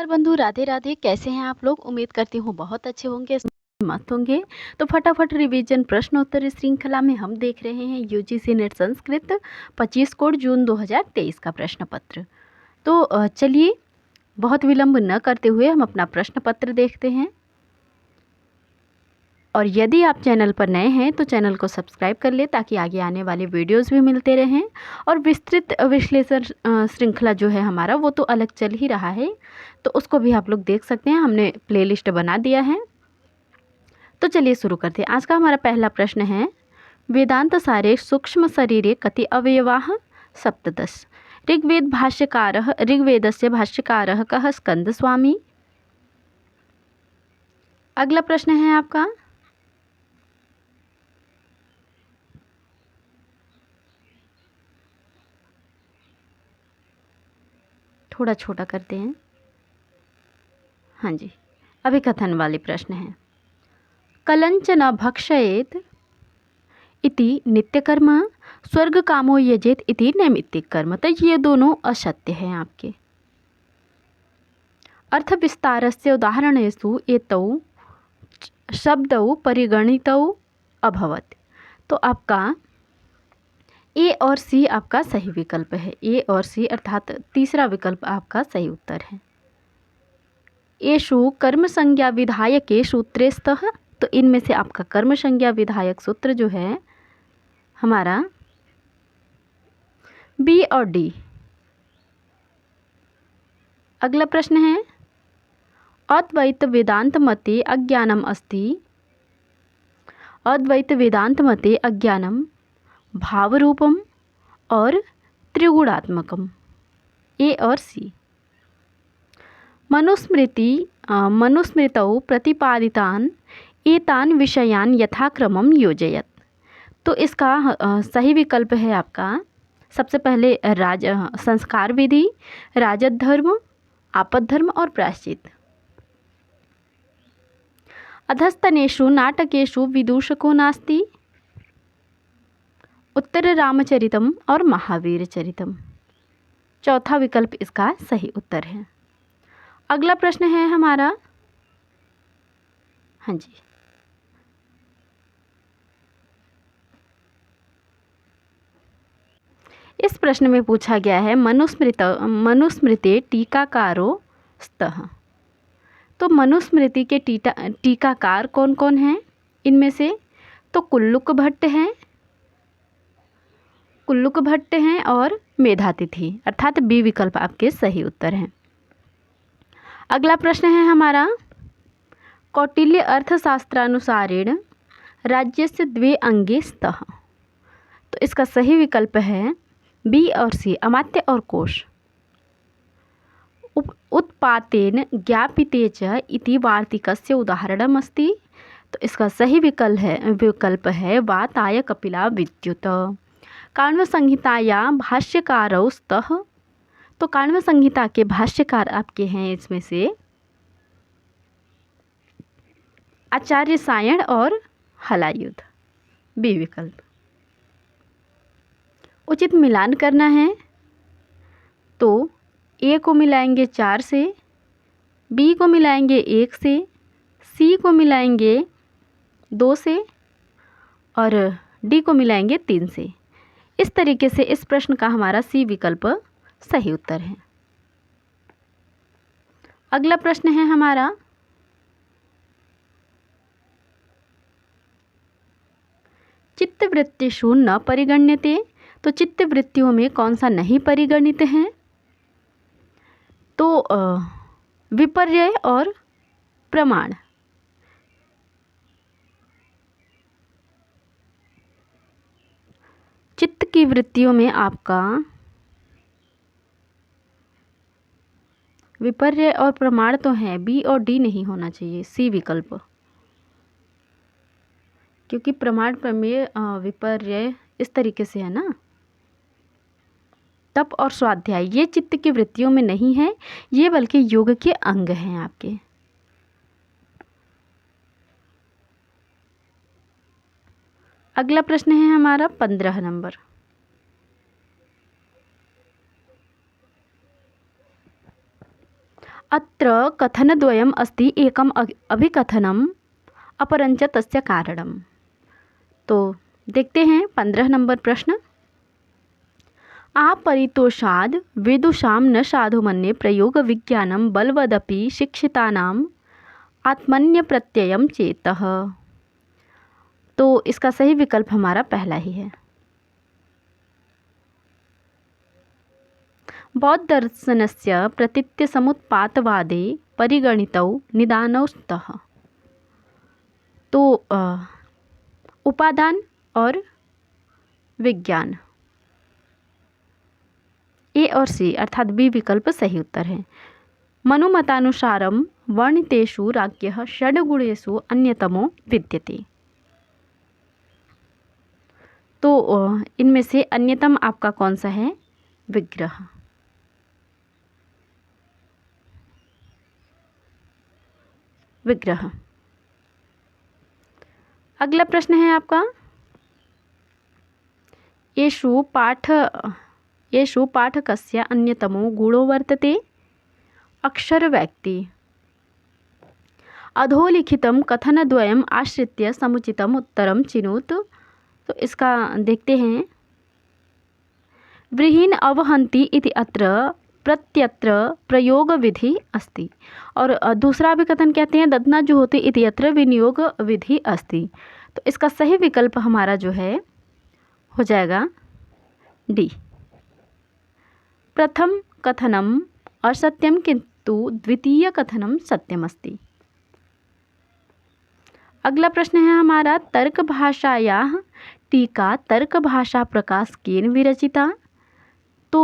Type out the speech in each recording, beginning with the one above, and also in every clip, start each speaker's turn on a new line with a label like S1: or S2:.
S1: बंधु, राधे राधे। कैसे हैं आप लोग? उम्मीद करती हूँ बहुत अच्छे होंगे, मस्त होंगे। तो फटाफट रिवीजन प्रश्नोत्तर श्रृंखला में हम देख रहे हैं यूजीसी नेट संस्कृत 25 कोड जून 2023 का प्रश्न पत्र। तो चलिए बहुत विलंब न करते हुए हम अपना प्रश्न पत्र देखते हैं। और यदि आप चैनल पर नए हैं तो चैनल को सब्सक्राइब कर ले ताकि आगे आने वाले वीडियोस भी मिलते रहें। और विस्तृत विश्लेषण श्रृंखला जो है हमारा वो तो अलग चल ही रहा है, तो उसको भी आप लोग देख सकते हैं, हमने प्लेलिस्ट बना दिया है। तो चलिए शुरू करते हैं। आज का हमारा पहला प्रश्न है, वेदांत सारे सूक्ष्म शरीरे कति अवयवाः? सप्तदश। ऋग्वेदस्य भाष्यकारः कः? स्कंद स्वामी। अगला प्रश्न है आपका, थोड़ा छोटा करते हैं। हाँ जी, अभिकथन वाले प्रश्न हैं। कलंच न भक्षयेत इति नित्यकर्म, स्वर्ग कामो यजेत इति नैमित्तिक कर्म। तो ये दोनों असत्य हैं आपके। अर्थ विस्तारस्य उदाहरणेषु एतौ शब्दौ परिगणितौ अभवत्। तो आपका ए और सी आपका सही विकल्प है। ए और सी अर्थात तीसरा विकल्प आपका सही उत्तर है। एषु कर्म संज्ञा विधायके सूत्रे स्तः। तो इनमें से आपका कर्म संज्ञा विधायक सूत्र जो है हमारा बी और डी। अगला प्रश्न है, अद्वैत वेदांत मते अज्ञानम अस्ति। अद्वैत वेदांत मते अज्ञानम भावरूपम और त्रिगुणात्मकम। ए और सी। मनुस्मृतौ प्रतिपादितान एतान विषयान यथाक्रमम योजयत। तो इसका सही विकल्प है आपका सबसे पहले संस्कार विधि, राजद धर्म, आपद धर्म और प्रायश्चित। अधस्तनेषु नाटकेषु विदूषको नास्ति। उत्तर रामचरितम और महावीर चरितम। चौथा विकल्प इसका सही उत्तर है। अगला प्रश्न है हमारा, हाँ जी, इस प्रश्न में पूछा गया है मनुस्मृते टीकाकारो स्तः। तो मनुस्मृति के टीकाकार कौन कौन हैं? इनमें से तो कुल्लुक भट्ट हैं और मेधातिथि, अर्थात बी विकल्प आपके सही उत्तर हैं। अगला प्रश्न है हमारा, कौटिल्य अर्थशास्त्रानुसारेण राज्यस्य द्वे अंगे स्तः। तो इसका सही विकल्प है बी और सी, अमात्य और कोश। उत्पातेन ज्ञापिते च इति वार्तिकस्य उदाहरणम् अस्ति। तो इसका सही विकल्प है वाताय कपिला विद्युत। काण्व संहिताया भाष्यकारौ स्तः। तो काण्व संहिता के भाष्यकार आपके हैं इसमें से आचार्य सायण और हलायुध। बी विकल्प। उचित मिलान करना है तो ए को मिलाएंगे 4 से, बी को मिलाएंगे 1 से, सी को मिलाएंगे 2 से और डी को मिलाएंगे 3 से। इस तरीके से इस प्रश्न का हमारा सी विकल्प सही उत्तर है। अगला प्रश्न है हमारा, चित्तवृत्तिषु न परिगण्यते। तो चित्तवृत्तियों में कौन सा नहीं परिगणित है? तो विपर्यय और प्रमाण। चित्त की वृत्तियों में आपका विपर्यय और प्रमाण तो है, बी और डी नहीं होना चाहिए, सी विकल्प। क्योंकि प्रमाण प्रमेय विपर्यय इस तरीके से है ना। तप और स्वाध्याय ये चित्त की वृत्तियों में नहीं है, ये बल्कि योग के अंग हैं आपके। अगला प्रश्न है हमारा 15 नंबर, अत्र कथनद्वयम् अस्ति, एकम् अभिकथनम् अपरञ्च तस्य कारणम्। तो देखते हैं 15 नंबर प्रश्न। आपरितोषाद् विदुषां न साधु मन्ये प्रयोग विज्ञानं बलवदपि शिक्षितानाम् आत्मन्यप्रत्ययं चेतः। तो इसका सही विकल्प हमारा पहला ही है। बौद्ध दर्शनस्य प्रतीत्य समुत्पातवादे परिगणितौ निदानौ स्तः। तो उपादान और विज्ञान, ए और सी अर्थात बी विकल्प सही उत्तर है। मनुमतानुसारं वर्णितेषु राज्ञः षड्गुणेषु अन्यतमो विद्यते। तो इनमें से अन्यतम आपका कौन सा है? विग्रह। विग्रह। अगला प्रश्न है आपका, येषु पाठकस्य अन्यतमो गुणो वर्तते अक्षरव्यक्ति। अधोलिखितं कथनद्वयम् आश्रित्य समुचितम् उत्तरं चिनोतु। तो इसका देखते हैं। व्रीहीन् अवहन्ति इति अत्र प्रत्यत्र प्रयोग विधि अस्ति। और दूसरा भी कथन कहते हैं ददना जो होती इति अत्र विनियोग विधि अस्ति। तो इसका सही विकल्प हमारा जो है हो जाएगा डी। प्रथम कथनम असत्यम किंतु द्वितीय कथनम सत्यमस्ति। अगला प्रश्न है हमारा, तर्क भाषायाः टीका तर्क भाषा प्रकाश केन विरचिता। तो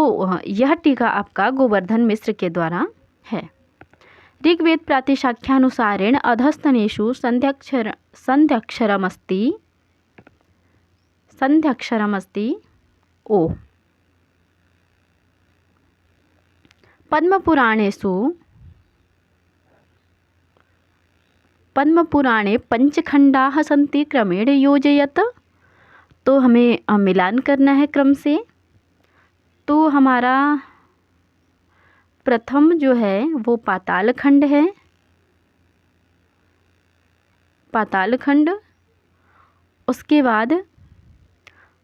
S1: यह टीका आपका गोवर्धन मिश्र के द्वारा है। ऋग्वेद प्रातिशाख्यानुसारेण अधस्तनेषु संध्यक्षरमस्ति ओ। पद्मपुराणे पंचखंडाः सन्ति क्रमेण योजयत। तो हमें मिलान करना है क्रम से। तो हमारा प्रथम जो है वो पाताल खंड है, पाताल खंड। उसके बाद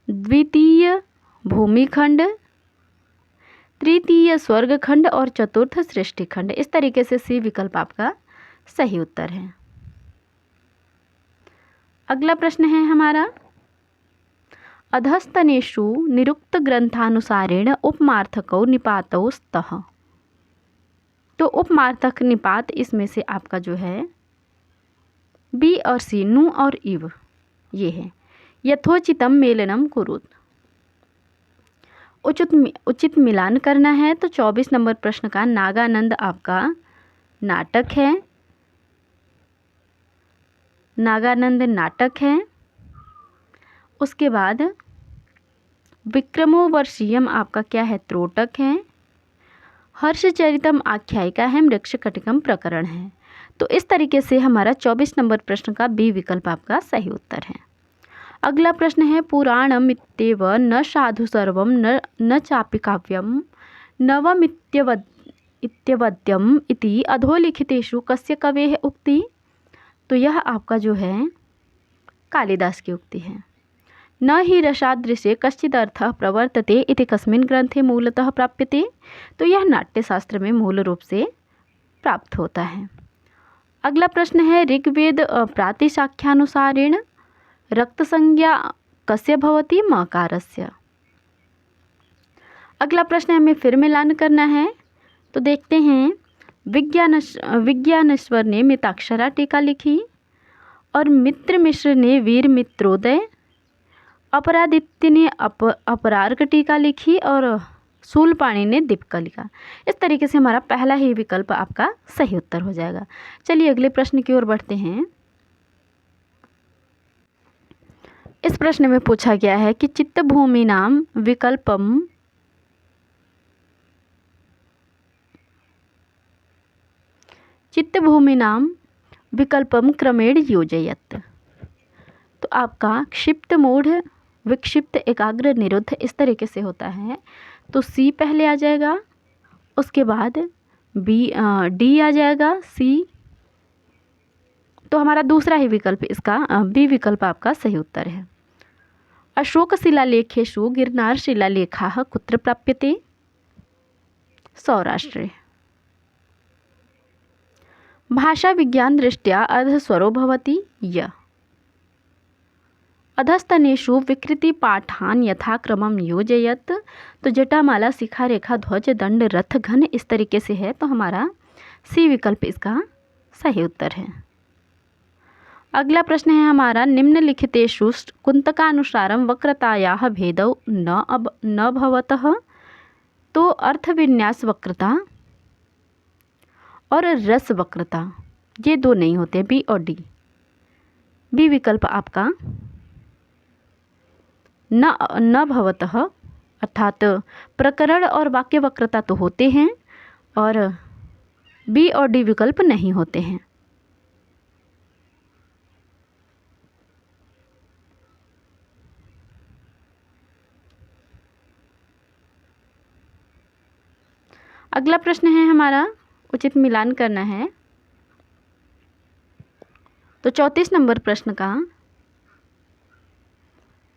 S1: द्वितीय भूमि खंड, तृतीय स्वर्ग खंड और चतुर्थ सृष्टि खंड। इस तरीके से सी विकल्प आपका सही उत्तर है। अगला प्रश्न है हमारा, अधस्तनेषु निरुक्त ग्रंथानुसारेण उपमार्थकौ निपातौ स्तः। तो उपमार्थक निपात इसमें से आपका जो है बी और सी, नु और इव, ये है। यथोचितम मेलनम कुरुत, उचित मिलान करना है। तो 24 नंबर प्रश्न का नागानंद आपका नाटक है, नागानंद नाटक है। उसके बाद विक्रमोर्वशीयम आपका क्या है? त्रोटक है। हर्षचरितम आख्यायिका है, मृक्षकटिकम प्रकरण है। तो इस तरीके से हमारा 24 नंबर प्रश्न का बी विकल्प आपका सही उत्तर है। अगला प्रश्न है, पुराणमित्येव न साधु सर्वम न चापि काव्यम नवमित्यवद्यम इति अधोलिखितेषु कस्य कवेः उक्ति। तो यह आपका जो है कालिदास की उक्ति है। न हि रसादृशे कश्चिद् अर्थः प्रवर्तते इति कस्मिन् ग्रंथे मूलतः प्राप्यते। तो यह नाट्यशास्त्र में मूल रूप से प्राप्त होता है। अगला प्रश्न है, ऋग्वेद प्रातिशाख्यानुसारेण रक्त संज्ञा कस्य भवति? मकारस्य। अगला प्रश्न हमें फिर मिलान करना है। तो देखते हैं, विज्ञानेश्वर ने मिताक्षरा टीका लिखी और मित्र मिश्र ने वीर मित्रोदय, अपरादित्य ने अपरार्क टीका लिखी और शूलपाणी ने दीपिका लिखा। इस तरीके से हमारा पहला ही विकल्प आपका सही उत्तर हो जाएगा। चलिए अगले प्रश्न की ओर बढ़ते हैं। इस प्रश्न में पूछा गया है कि चित्तभूमि नाम विकल्पम क्रमेण योजयत। तो आपका क्षिप्त मूढ़, विक्षिप्त, एकाग्र, निरुद्ध इस तरीके से होता है। तो सी पहले आ जाएगा। उसके बाद डी आ जाएगा, सी। तो हमारा दूसरा ही विकल्प इसका बी विकल्प आपका सही उत्तर है। अशोक शिलालेखेषु गिरनार शिलालेखाः कुत्र प्राप्यते? सौराष्ट्रे। भाषा विज्ञान दृष्ट्या अर्धस्वरो भवति य। अधस्तनेषु विकृतिपाठान् यथाक्रमं योजयत। तो जटामाला, शिखा, रेखा, ध्वज, दंड, रथ, घन इस तरीके से है, तो हमारा सी विकल्प इसका सही उत्तर है। अगला प्रश्न है हमारा, निम्नलिखितेषु कुंतकानुसारं वक्रतायाः भेदौ न भवतः। तो अर्थविन्यास वक्रता और रस वक्रता ये दो नहीं होते, बी और डी। बी विकल्प आपका न भवतः, अर्थात प्रकरण और वाक्य वक्रता तो होते हैं और बी और डी विकल्प नहीं होते हैं। अगला प्रश्न है हमारा, उचित मिलान करना है। तो 34 नंबर प्रश्न का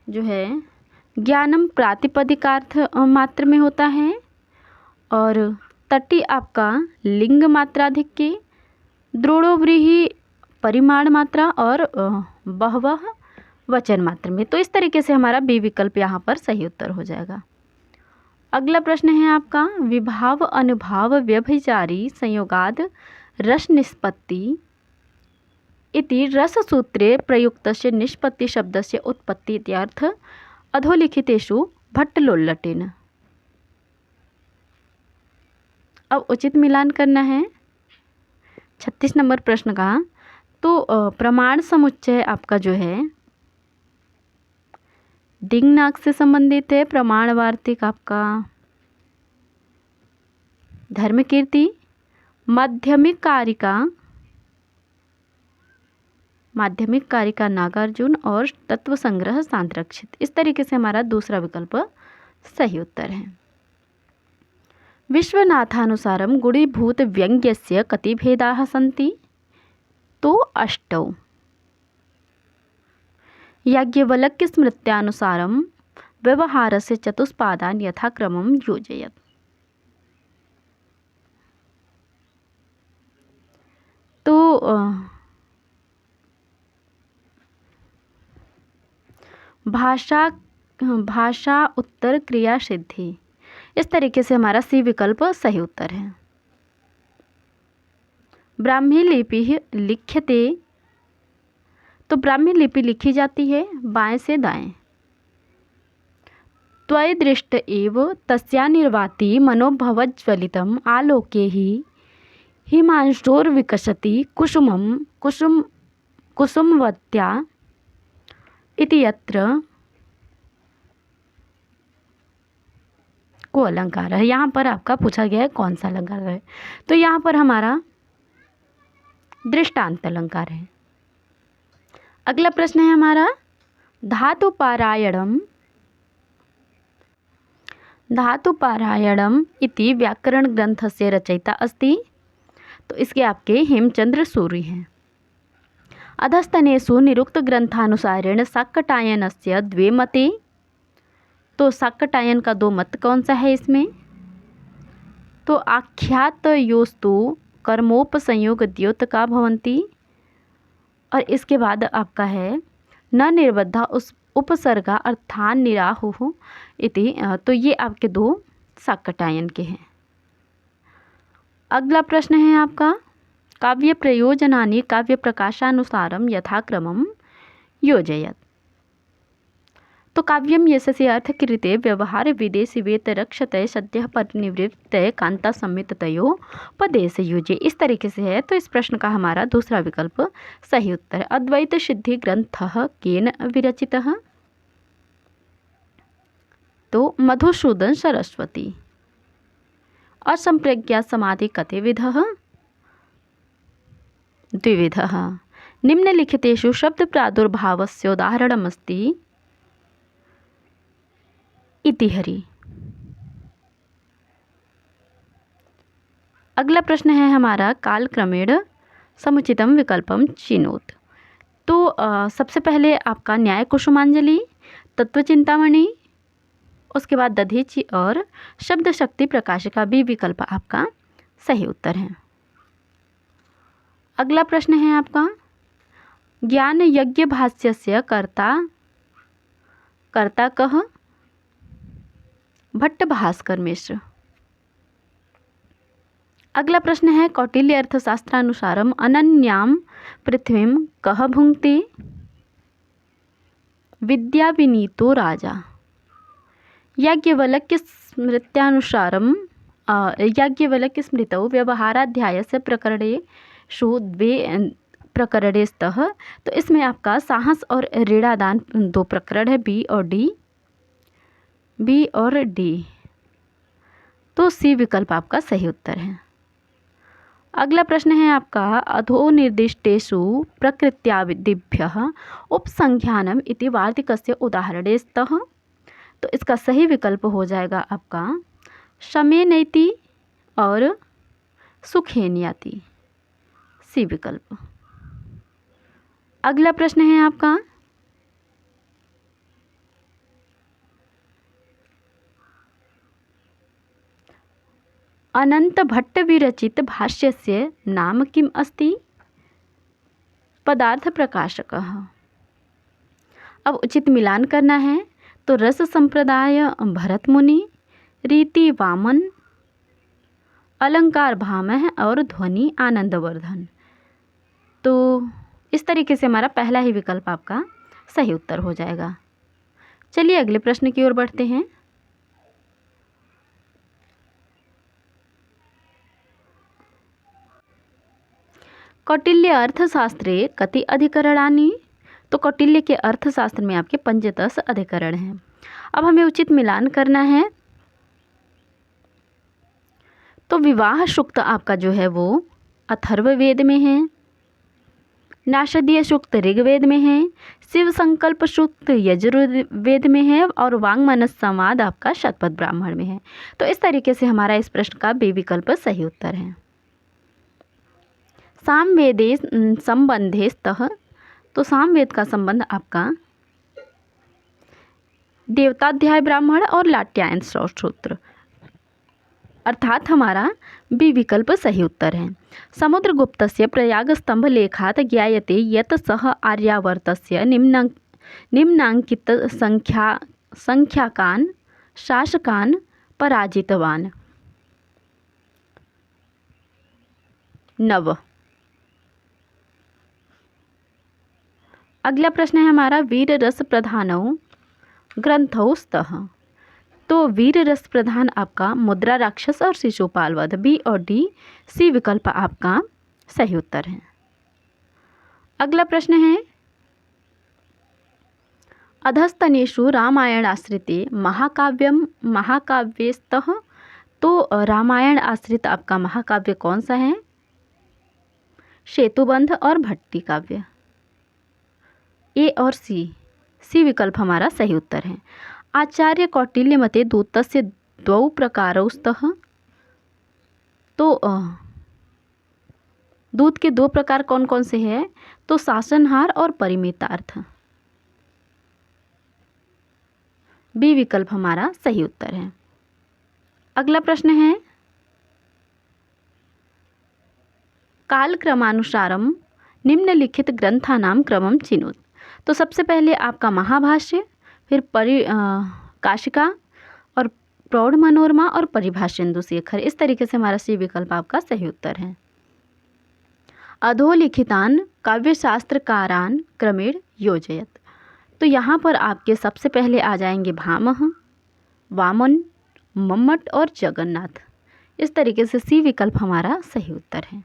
S1: जो है, ज्ञानम प्रातिपदिकार्थ मात्र में होता है और तटी आपका लिंग मात्राधिक्य, द्रोणोव्रीहि परिमाण मात्रा और बहवह वचन मात्र में। तो इस तरीके से हमारा बी विकल्प यहाँ पर सही उत्तर हो जाएगा। अगला प्रश्न है आपका, विभाव अनुभाव व्यभिचारी संयोगाद रस निष्पत्ति इति रससूत्रे प्रयुक्तस्य निष्पत्ति शब्दस्य उत्पत्ति इत्यर्थ अधोलिखितेषु भट्टलोल्लटेन। अब उचित मिलान करना है 36 नंबर प्रश्न का। तो प्रमाण समुच्चय आपका जो है दिङ्नाग से संबंधित है। प्रमाण वार्तिक आपका धर्मकीर्ति, माध्यमिक कारिका नागार्जुन और तत्व संग्रह सांतरक्षित। इस तरीके से हमारा दूसरा विकल्प सही उत्तर है। विश्वनाथानुसारं गुणीभूत व्यंग्यस्य कति भेदाः सन्ति? तो 8। याज्ञवल्क्य स्मृत्यानुसारं व्यवहारस्य चतुष्पादान् यथाक्रमं योजयत। तो भाषा उत्तर क्रिया सिद्धि, इस तरीके से हमारा सी विकल्प सही उत्तर है। ब्राह्मी लिपि लिख्यते, तो ब्राह्मी लिपि लिखी जाती है बाएं से दाएं। त्वयि दृष्ट एव तस्या निर्वाति मनोभवज्वलितम् आलोके ही हिमांशोर्विकसति कुसुमवत्या इति यत्र को अलंकार है। यहाँ पर आपका पूछा गया है कौन सा अलंकार है, तो यहाँ पर हमारा दृष्टांत अलंकार है। अगला प्रश्न है हमारा, धातुपारायणम् इति व्याकरण ग्रंथस्य रचयिता अस्ति। तो इसके आपके हेमचंद्र सूरि हैं। अधस्तनेषु निरुक्त ग्रंथानुसारेण शाक्यटायनस्य द्वे मते। तो शाक्यटायन का 2 मत कौन सा है इसमें? तो आख्यातयोस्तु कर्मोपसंयोग द्योतका भवन्ति। और इसके बाद आपका है न निर्बद्धा उस उपसर्गा अर्थान निराहुः इति। तो ये आपके 2 शाक्यटायन के हैं। अगला प्रश्न है आपका, काव्य प्रयोजनानि काव्य प्रकाशानुसारम यथाक्रमम योजयत। तो काव्यम यशसे अर्थकृते व्यवहार विदेशी वेत रक्षते सद्यः परिनिवृत्ते कांता संमिततयो पदेश युजे। इस तरीके से है। तो इस प्रश्न का हमारा दूसरा विकल्प सही उत्तर है। अद्वैत सिद्धि ग्रंथः केन विरचितः? तो मधुसूदन सरस्वती। असंप्रज्ञा समाधि कतिविधः? द्विविधः। निम्नलिखितेषु शब्द प्रादुर्भावस्य उदाहरणमस्ति इति हरि। अगला प्रश्न है हमारा कालक्रमेण समुचितम विकल्पम चिनोत। तो सबसे पहले आपका न्याय कुसुमांजलि, तत्वचिंतामणि, उसके बाद दधीचि और शब्द शक्ति प्रकाशिका बी विकल्प आपका सही उत्तर है। अगला प्रश्न है आपका ज्ञान यज्ञ भाष्यस्य कर्ता कः? भट्ट भास्कर मिश्र। अगला प्रश्न है कौटिल्य अर्थशास्त्रानुसारम अनन्याम पृथ्वीं कः भुंक्ति? विद्या विनीतो राजा। याज्ञवल्क्य स्मृत्यानुसारम याज्ञवल्क्य स्मृतौ व्यवहाराध्यायस्य प्रकरणेषु द्वे प्रकरणे स्तः। तो इसमें आपका साहस और ऋणादान दो प्रकरण है, बी और डी। तो सी विकल्प आपका सही उत्तर है। अगला प्रश्न है आपका अधोनिर्दिष्टेषु प्रकृत्यादिभ्यः उपसंख्यानम इति वार्तिकस्य उदाहरणे स्तः। तो इसका सही विकल्प हो जाएगा आपका शमेनैति और सुखेनयाति, सी विकल्प। अगला प्रश्न है आपका अनंत भट्ट विरचित भाष्यस्य नाम किम अस्ति? पदार्थ प्रकाशकः। अब उचित मिलान करना है तो रस संप्रदाय भरत मुनि, रीति वामन, अलंकार भामह और ध्वनि आनंदवर्धन। तो इस तरीके से हमारा पहला ही विकल्प आपका सही उत्तर हो जाएगा। चलिए अगले प्रश्न की ओर बढ़ते हैं। कौटिल्य अर्थशास्त्रे कति अधिकरणानि? तो कौटिल्य के अर्थशास्त्र में आपके 15 अधिकरण हैं। अब हमें उचित मिलान करना है तो विवाह सूक्त आपका जो है वो अथर्ववेद में है, नाषदीय सूक्त ऋग्वेद में है, शिव संकल्प सूक्त यजुर्वेद में है और वांगमनस संवाद आपका शतपथ ब्राह्मण में है। तो इस तरीके से हमारा इस प्रश्न का बी विकल्प सही उत्तर है। सामवेदे संबंधे स्तः। तो सामवेद का संबंध आपका देवताध्याय ब्राह्मण और लाट्यायन सूत्र, अर्थात हमारा बी विकल्प सही उत्तर है। समुद्रगुप्तस्य प्रयाग स्तंभ लेखात ज्ञायते यत् सः आर्यावर्तस्य निम्नांकित संख्याकान् शासकान् पराजितवान्। 9। अगला प्रश्न है हमारा वीर रस प्रधानौ ग्रंथौ स्तः। तो वीर रस प्रधान आपका मुद्रा राक्षस और शिशुपाल वध, बी और डी, सी विकल्प आपका सही उत्तर है। अगला प्रश्न है अधस्तनेषु रामायण आश्रिते महाकाव्ये स्तः। तो रामायण आश्रित आपका महाकाव्य कौन सा है? सेतुबंध और भट्टी काव्य, ए और सी विकल्प हमारा सही उत्तर है। आचार्य कौटिल्य मते दूतस्य द्वौ प्रकारौ स्तः। तो दूत के दो प्रकार कौन कौन से हैं? तो शासनहार और परिमितार्थ, बी विकल्प हमारा सही उत्तर है। अगला प्रश्न है कालक्रमानुसारम निम्नलिखित ग्रंथानाम क्रमम चिनोत। तो सबसे पहले आपका महाभाष्य, फिर काशिका और प्रौढ़ मनोरमा और परिभाषेन्दु शेखर। इस तरीके से हमारा सी विकल्प आपका सही उत्तर है। अधोलिखितान काव्यशास्त्रकारान क्रमेण योजयत। तो यहाँ पर आपके सबसे पहले आ जाएंगे भामह, वामन, मम्मट और जगन्नाथ। इस तरीके से सी विकल्प हमारा सही उत्तर है।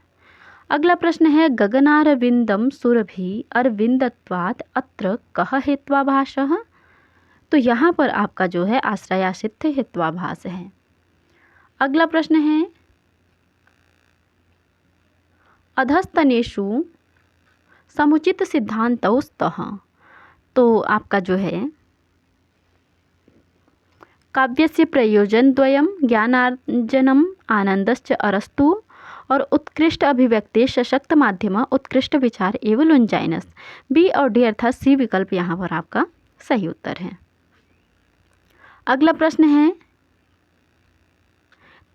S1: अगला प्रश्न है गगनारविंदम सुरभि अरविंदत्वात् अत्र कः हेत्वाभासः। तो यहाँ पर आपका जो है आश्रयासित हेत्वाभास है। अगला प्रश्न है अधस्तनेषु समुचित सिद्धांतौ स्तः। तो आपका जो है काव्यस्य प्रयोजनद्वयं ज्ञानार्जनम आनंदश्च अरस्तु और उत्कृष्ट अभिव्यक्ति, सशक्त माध्यम, उत्कृष्ट विचार एवं लुंजाइनस। बी और डी अर्थात सी विकल्प यहाँ पर आपका सही उत्तर है। अगला प्रश्न है,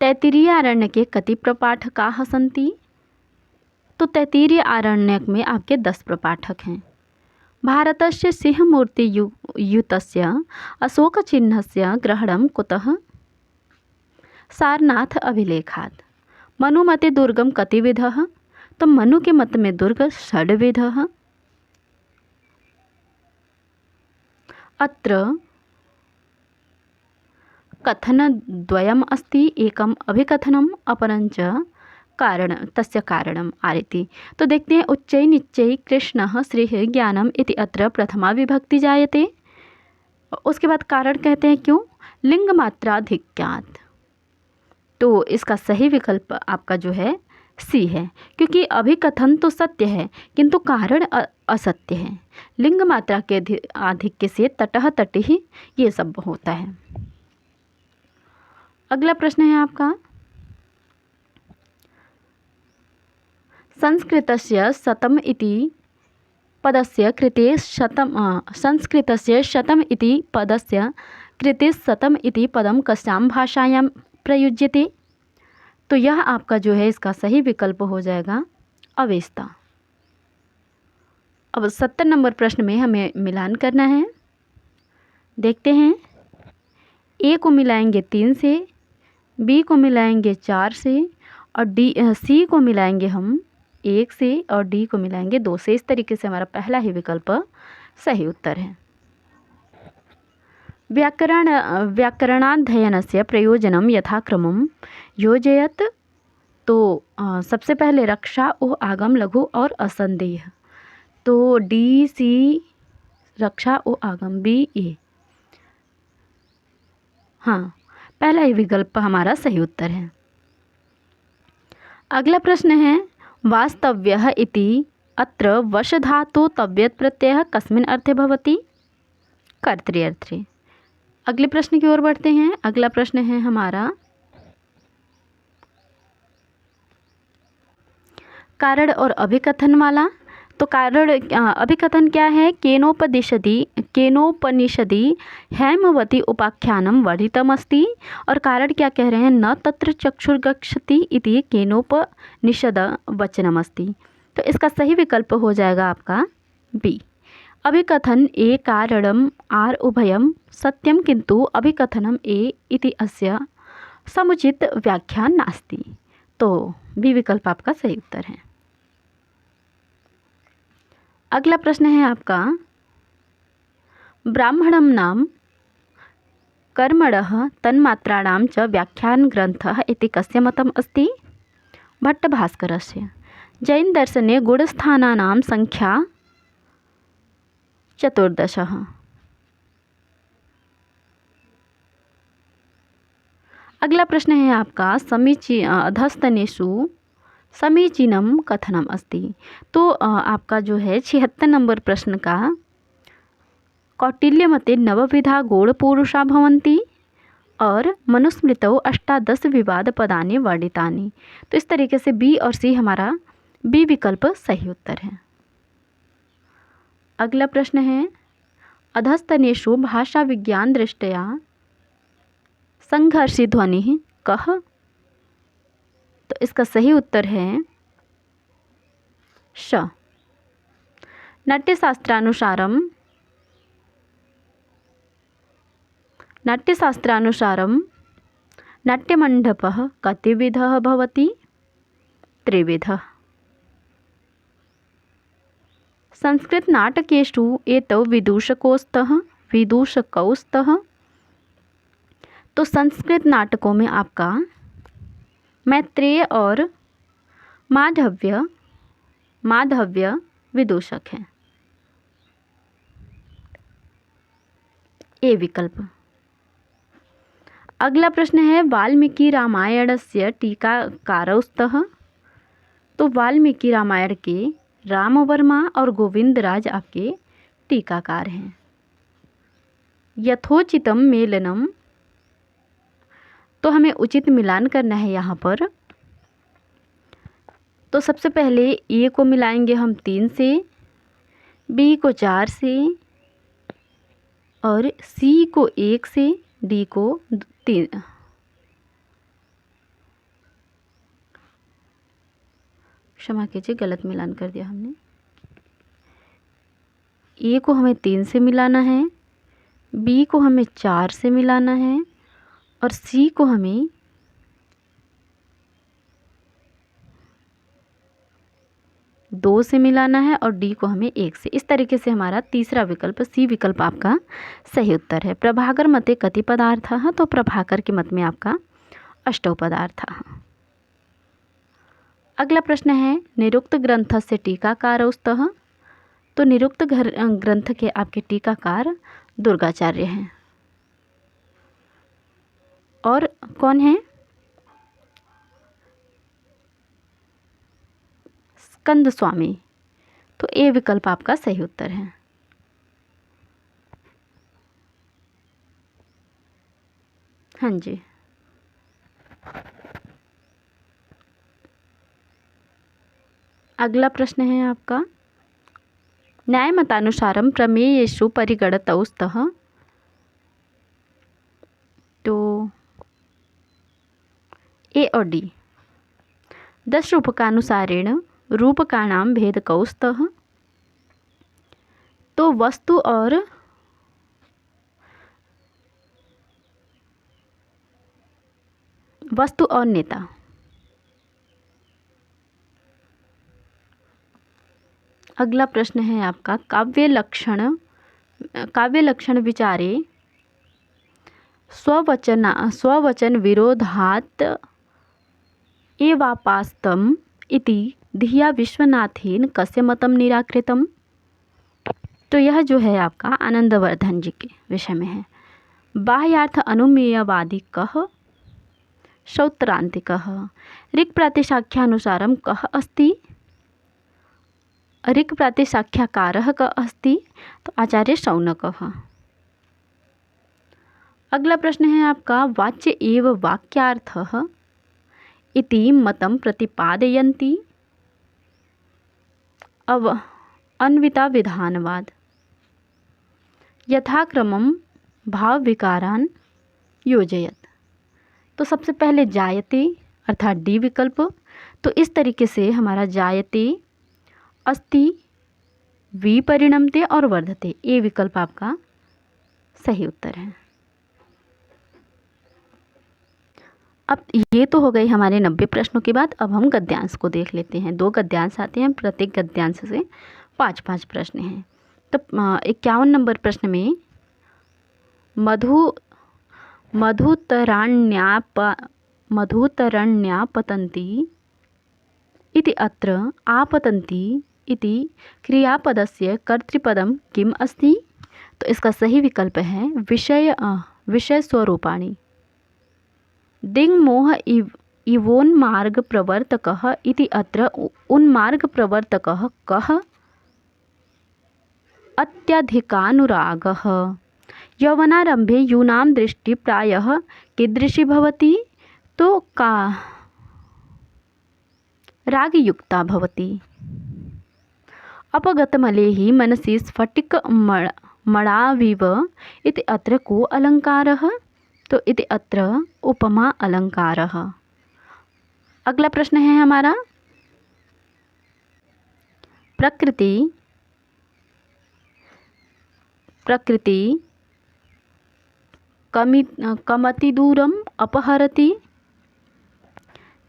S1: तैत्तिरीय आरण्यके कति प्रपाठकाः सन्ति? तो तैत्तिरीय आरण्यक में आपके 10 प्रपाठक हैं। भारतस्य सिंहमूर्तियुतस्य अशोकचिह्नस्य ग्रहणं कुतः? सारनाथ अभिलेखात्। मनुमते दुर्गम कतिविधः? तो मनु के मत में दुर्ग षड्विधः। अत्र कथनद्वयम् अस्ति, एकम् अभिकथनम् अपरञ्च कारण तस्य कारणम् आरेति। तो देखते हैं, उच्चै निच्चै कृष्णः श्रीः ज्ञानम् इति अत्र प्रथमा विभक्ति जायते। उसके बाद कारण कहते हैं क्यों? लिंग मात्राधिक्यात्। तो इसका सही विकल्प आपका जो है सी है, क्योंकि अभिकथन तो सत्य है किंतु कारण असत्य है। लिंग मात्रा के आधिक्य से तटः तटि ही ये सब होता है। अगला प्रश्न है आपका, संस्कृतस्य शतम् इति पदस्य कृते संस्कृतस्य शतम् इति पदस्य कृते शतम् इति पदं कस्यां भाषायां प्रयुज्यते? तो यह आपका जो है इसका सही विकल्प हो जाएगा अवेस्ता। अब 70 नंबर प्रश्न में हमें मिलान करना है। देखते हैं, ए को मिलाएंगे 3 से, बी को मिलाएंगे 4 से और सी को मिलाएंगे हम 1 से और डी को मिलाएंगे 2 से। इस तरीके से हमारा पहला ही विकल्प सही उत्तर है। व्याकरणाध्ययनस्य प्रयोजनं यथाक्रमं योजयत। तो सबसे पहले रक्षा, ओ आगम, लघु और असंदेह। तो डी सी रक्षा, ओ आगम, बी ए। हाँ, पहला ही विकल्प हमारा सही उत्तर है। अगला प्रश्न है, वास्तव्यः इति अत्र वश धातु तव्यत् प्रत्ययः कस्मिन् अर्थे भवति? कर्तृ अर्थे। अगले प्रश्न की ओर बढ़ते हैं। अगला प्रश्न है हमारा, कारण और अभिकथन वाला। तो कारण अभिकथन क्या है? केनोपनिषदि हैमवती उपाख्यानं वर्णितमस्ति। और कारण क्या कह रहे हैं? न तत्र चक्षुर्गच्छति इति केनोपनिषद वचनमस्ति। तो इसका सही विकल्प हो जाएगा आपका बी। अभिकथन ए कारणम आर उभयम सत्यम किंतु अभिकथनम ए इति अस्य समुचित व्याख्या नास्ति। तो बी विकल्प आपका सही उत्तर है। अगला प्रश्न है आपका, ब्राह्मणं नाम कर्मणः तन्मात्राणां च व्याख्यान ग्रंथः इति कस्य मतम् अस्ति? भट्टभास्करस्य। जैन दर्शने गुणस्थानानां संख्या 14। अगला प्रश्न है आपका, अधस्तनेषु समीचीनम कथनम अस्ति। तो आपका जो है 76 नंबर प्रश्न का, कौटिल्य मते नवविधा गौड़पुरुषा भवन्ति और मनुस्मृतौ अष्टादश विवाद पदानि वर्णितानि। तो इस तरीके से बी और सी हमारा बी विकल्प सही उत्तर है। अगला प्रश्न है, अधस्तनेषु भाषा विज्ञान दृष्टया संघर्षी ध्वनि कः? तो इसका सही उत्तर है श। नाट्यशास्त्रानुसारं नाट्यमण्डपः कतिविधः भवति? त्रिविधः। संस्कृत नाटकेषु एतौ विदूषकौ स्तः। तो संस्कृत नाटकों में आपका मैत्रेय और माधव्य विदूषक हैं। ए विकल्प। अगला प्रश्न है, वाल्मीकि रामायणस्य टीकाकारौ स्तः। तो वाल्मीकि रामायण के रामवर्मा और गोविंदराज आपके टीकाकार हैं। यथोचितम मेलनम। तो हमें उचित मिलान करना है यहाँ पर। तो सबसे पहले ए को मिलाएंगे हम 3 से, बी को 4 से और सी को 1 से, डी को 3। क्षमा कीजिए, गलत मिलान कर दिया हमने। ए को हमें 3 से मिलाना है, बी को हमें 4 से मिलाना है और सी को हमें 2 से मिलाना है और डी को हमें 1 से। इस तरीके से हमारा तीसरा विकल्प सी विकल्प आपका सही उत्तर है। प्रभाकर मते कति पदार्थः, तो प्रभाकर के मत में आपका 8 पदार्थः। अगला प्रश्न है निरुक्त ग्रंथस्य टीकाकारौ स्तः, तो निरुक्त ग्रंथ के आपके टीकाकार दुर्गाचार्य हैं। और कौन है? स्कंद स्वामी। तो ए विकल्प आपका सही उत्तर है। हाँ जी। अगला प्रश्न है आपका न्यायमतानुसारम प्रमेयेषु परिगणतौ स्तः, तो ए और डी। 10 रूपकानुसारेण रूपकाणां भेदकौ स्तः, तो वस्तु और नेता। अगला प्रश्न है आपका काव्य लक्षण विचारे स्ववचन विरोधात् एवापास्तम इति धिया विश्वनाथेन कस्य मतं निराकृतम, तो यह जो है आपका आनंदवर्धन जी के विषय में है। बाह्यार्थ अनुमेयवादी कः श्रौत्रांतिकः, ऋक् प्रातिशाख्यानुसारं कः अस्ति, ऋक् प्रातिशाख्यकारः कः अस्ति, तो आचार्य शौनकः। अगला प्रश्न है आपका वाच्य एव वाक्यार्थः इति मतं प्रतिपादयन्ति अन्विता विधानवाद, यथाक्रमं भावविकारान् योजयत। तो सबसे पहले जायते अर्थात डी विकल्प, तो इस तरीके से हमारा जायते, अस्ति, विपरिणमते और वर्धते, ये विकल्प आपका सही उत्तर है। अब ये तो हो गई हमारे 90 प्रश्नों के बाद। अब हम गद्यांश को देख लेते हैं। 2 गद्यांश आते हैं, प्रत्येक गद्यांश से 5-5 प्रश्न हैं। तो 51 नंबर प्रश्न में मधुतरण्यापतन्ति इति अत्र आपतन्ति इति क्रियापदस्य कर्तृपदं किम् अस्ति, तो इसका सही विकल्प है विषय स्वरूपाणि। दिङ्मोह इवोन्मार्ग प्रवर्तकः इति अत्र उन्मार्ग प्रवर्तकः कः, अत्यधिकानुरागः। यौवनारम्भे यूनां दृष्टि प्रायः कीदृशी भवति, तो का रागयुक्ता भवति। अपगतमलेः मनसि स्फटिकमणाविव इति अत्र को अलङ्कारः, तो इति अत्र उपमा अलङ्कारः। अगला प्रश्न है हमारा प्रकृति कमति दूरम अपहरति,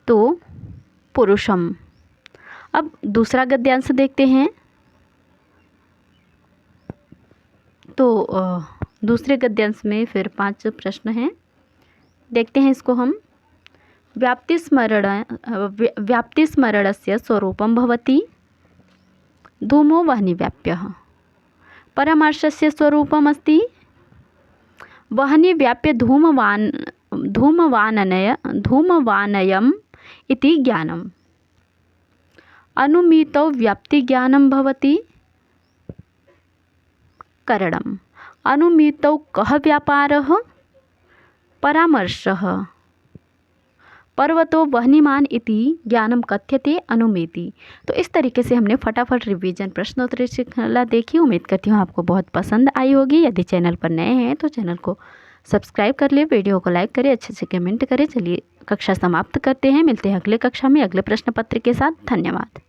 S1: तो पुरुषम। अब दूसरा गद्यांश देखते हैं। तो दूसरे गद्यांश में फिर 5 प्रश्न हैं, देखते हैं इसको हम। व्याप्तिस्मरणस्य स्वरूपं भवति धूमो वह्निव्याप्यः। परामर्शस्य स्वरूपम् अस्ति वह्निव्याप्य धूमवानयम् इति ज्ञानम्। अनुमितौ व्याप्तिज्ञानं भवति करणम्। अनुमितौ कः व्यापारः, परामर्शः। पर्वतो वह्निमान इति ज्ञानम कथ्यते अनुमेति। तो इस तरीके से हमने फटाफट रिवीजन प्रश्नोत्तरी श्रृंखला देखी। उम्मीद करती हूँ आपको बहुत पसंद आई होगी। यदि चैनल पर नए हैं तो चैनल को सब्सक्राइब कर ले, वीडियो को लाइक करें, अच्छे से कमेंट करें। चलिए कक्षा समाप्त करते हैं, मिलते हैं अगले कक्षा में अगले प्रश्न पत्र के साथ। धन्यवाद।